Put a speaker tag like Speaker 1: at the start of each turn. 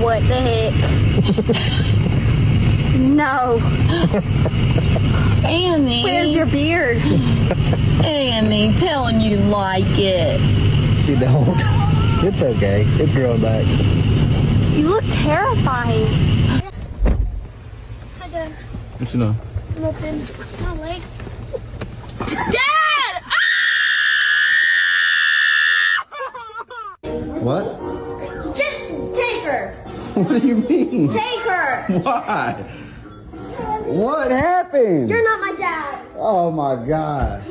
Speaker 1: What the heck? No.
Speaker 2: Annie.
Speaker 1: Where's your beard?
Speaker 2: Annie, telling you like it.
Speaker 3: She don't. It's okay. It's growing back.
Speaker 1: You look terrifying.
Speaker 4: Hi, Dad.
Speaker 3: What you know?
Speaker 4: Nothing. My legs. Dad!
Speaker 3: What?
Speaker 4: Just take her.
Speaker 3: What do you mean?
Speaker 4: Take her.
Speaker 3: Why? What happened?
Speaker 4: You're not my dad.
Speaker 3: Oh my gosh.